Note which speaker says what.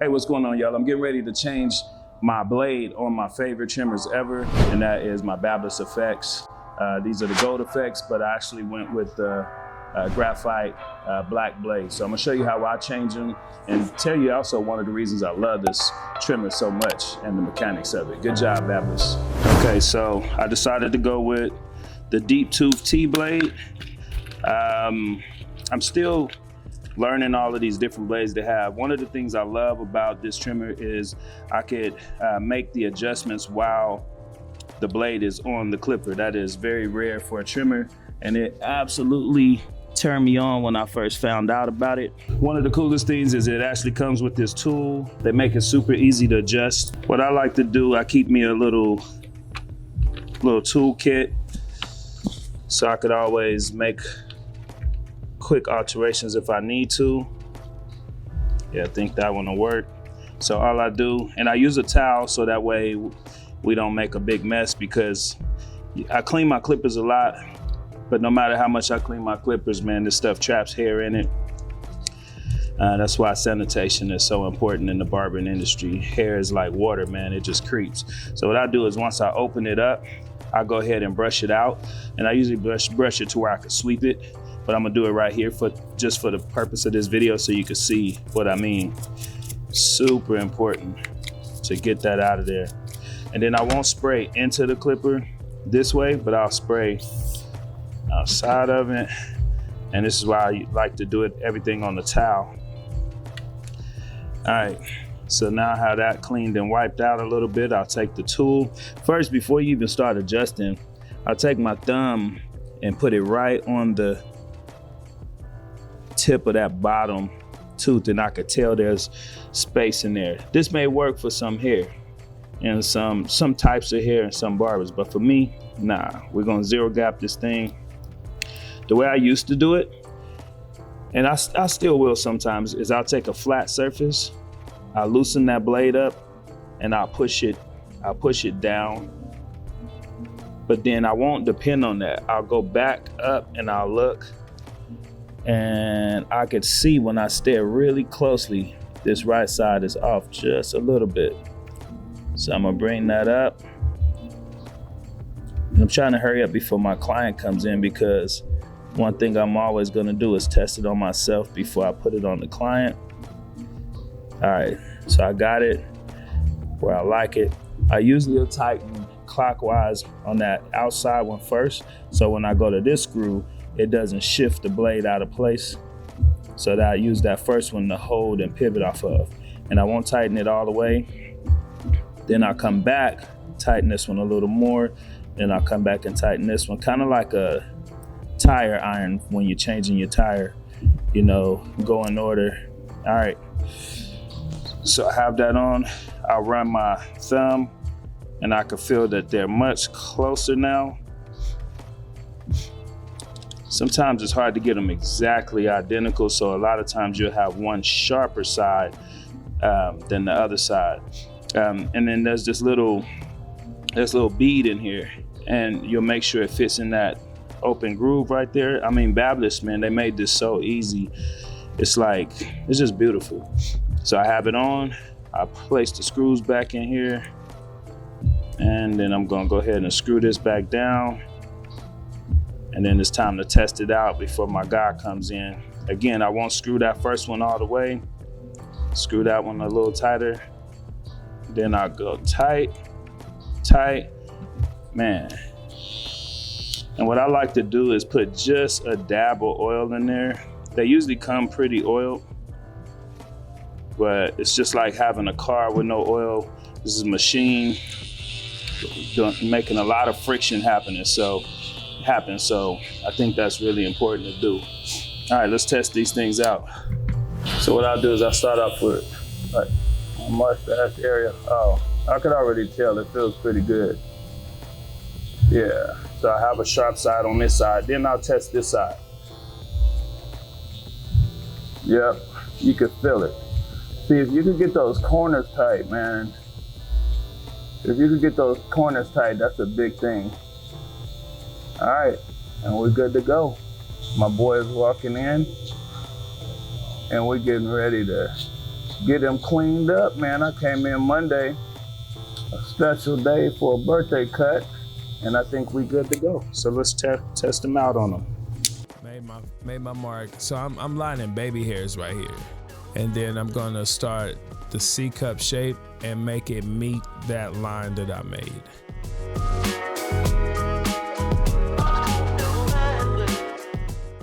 Speaker 1: Hey, what's going on, y'all? I'm getting ready to change my blade on my favorite trimmers ever, and that is my Babyliss effects. These are the gold effects, but I actually went with the graphite black blade. So I'm gonna show you how I change them and tell you also one of the reasons I love this trimmer so much and the mechanics of it. Good job, Babyliss. Okay, so I decided to go with the deep tooth T blade. I'm still learning all of these different blades they have. One of the things I love about this trimmer is I could make the adjustments while the blade is on the clipper. That is very rare for a trimmer, and it absolutely turned me on when I first found out about it. One of the coolest things is it actually comes with this tool. They make it super easy to adjust. What I like to do, I keep me a little tool kit so I could always make quick alterations if I need to. Yeah, I think that one will work. So all I do, and I use a towel so that way we don't make a big mess, because I clean my clippers a lot, but no matter how much I clean my clippers, man, this stuff traps hair in it. That's why sanitation is so important in the barbering industry. Hair is like water, man, it just creeps. So what I do is once I open it up, I go ahead and brush it out, and I usually brush it to where I can sweep it. But I'm gonna do it right here just for the purpose of this video so you can see what I mean. Super important to get that out of there. And then I won't spray into the clipper this way, but I'll spray outside of it. And this is why I like to do everything on the towel. All right, so now I have that cleaned and wiped out a little bit, I'll take the tool. First, before you even start adjusting, I'll take my thumb and put it right on the tip of that bottom tooth, and I could tell there's space in there. This may work for some hair and some types of hair and some barbers, but for me, nah. We're gonna zero gap this thing the way I used to do it, and I still will sometimes, is I'll take a flat surface, I'll loosen that blade up, and I'll push it down. But then I won't depend on that. I'll go back up and I'll look, and I could see when I stare really closely, this right side is off just a little bit. So I'm gonna bring that up. And I'm trying to hurry up before my client comes in, because one thing I'm always gonna do is test it on myself before I put it on the client. All right, so I got it where I like it. I usually will tighten clockwise on that outside one first, so when I go to this screw, it doesn't shift the blade out of place. So that I use that first one to hold and pivot off of. And I won't tighten it all the way. Then I'll come back, tighten this one a little more. Then I'll come back and tighten this one, kind of like a tire iron when you're changing your tire, you know, go in order. All right, so I have that on. I'll run my thumb, and I can feel that they're much closer now. Sometimes it's hard to get them exactly identical, so a lot of times you'll have one sharper side than the other side. And then there's this little bead in here, and you'll make sure it fits in that open groove right there. I mean, Babyliss, man, they made this so easy. It's just beautiful. So I have it on, I place the screws back in here, and then I'm gonna go ahead and screw this back down. And then it's time to test it out before my guy comes in. Again, I won't screw that first one all the way. Screw that one a little tighter. Then I'll go tight, man. And what I like to do is put just a dab of oil in there. They usually come pretty oiled, but it's just like having a car with no oil. This is a machine making a lot of friction happen. So I think that's really important to do. All right, let's test these things out. So what I'll do is I'll start off with like my mustache area. Oh, I could already tell it feels pretty good. Yeah, so I have a sharp side on this side. Then I'll test this side. Yep, you can feel it. See, if you can get those corners tight, man. If you can get those corners tight, that's a big thing. All right, and we're good to go. My boy is walking in, and we're getting ready to get them cleaned up, man. I came in Monday, a special day for a birthday cut, and I think we good to go. So let's test them out on them.
Speaker 2: Made my mark. So I'm lining baby hairs right here. And then I'm gonna start the C-cup shape and make it meet that line that I made.